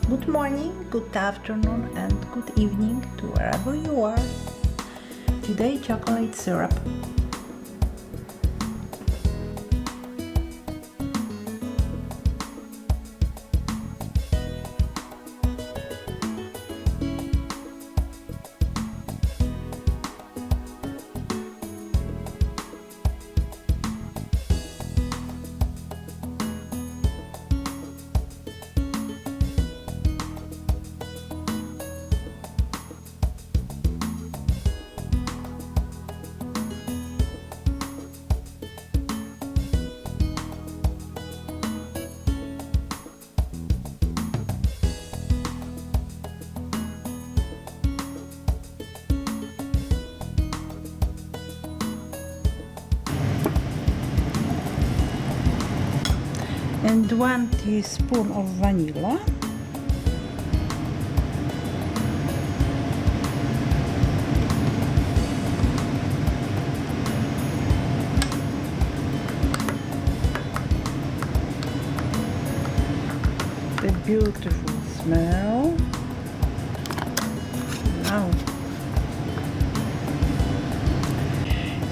Good morning, good afternoon, and good evening to wherever you are. Today, chocolate syrup. And 1 teaspoon of vanilla. The beautiful smell. Wow.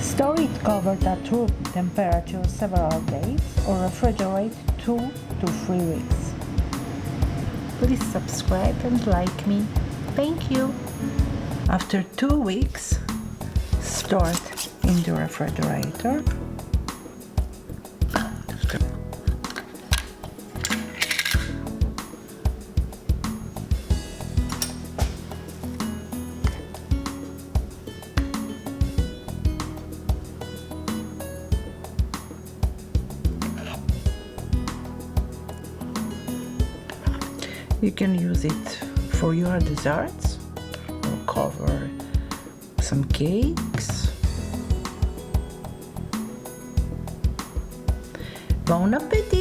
Store it covered at room temperature several days or refrigerate 2 to 3 weeks. Please subscribe and like me. Thank you. After 2 weeks, store it in the refrigerator. You can use it for your desserts or cover some cakes. Bon appétit!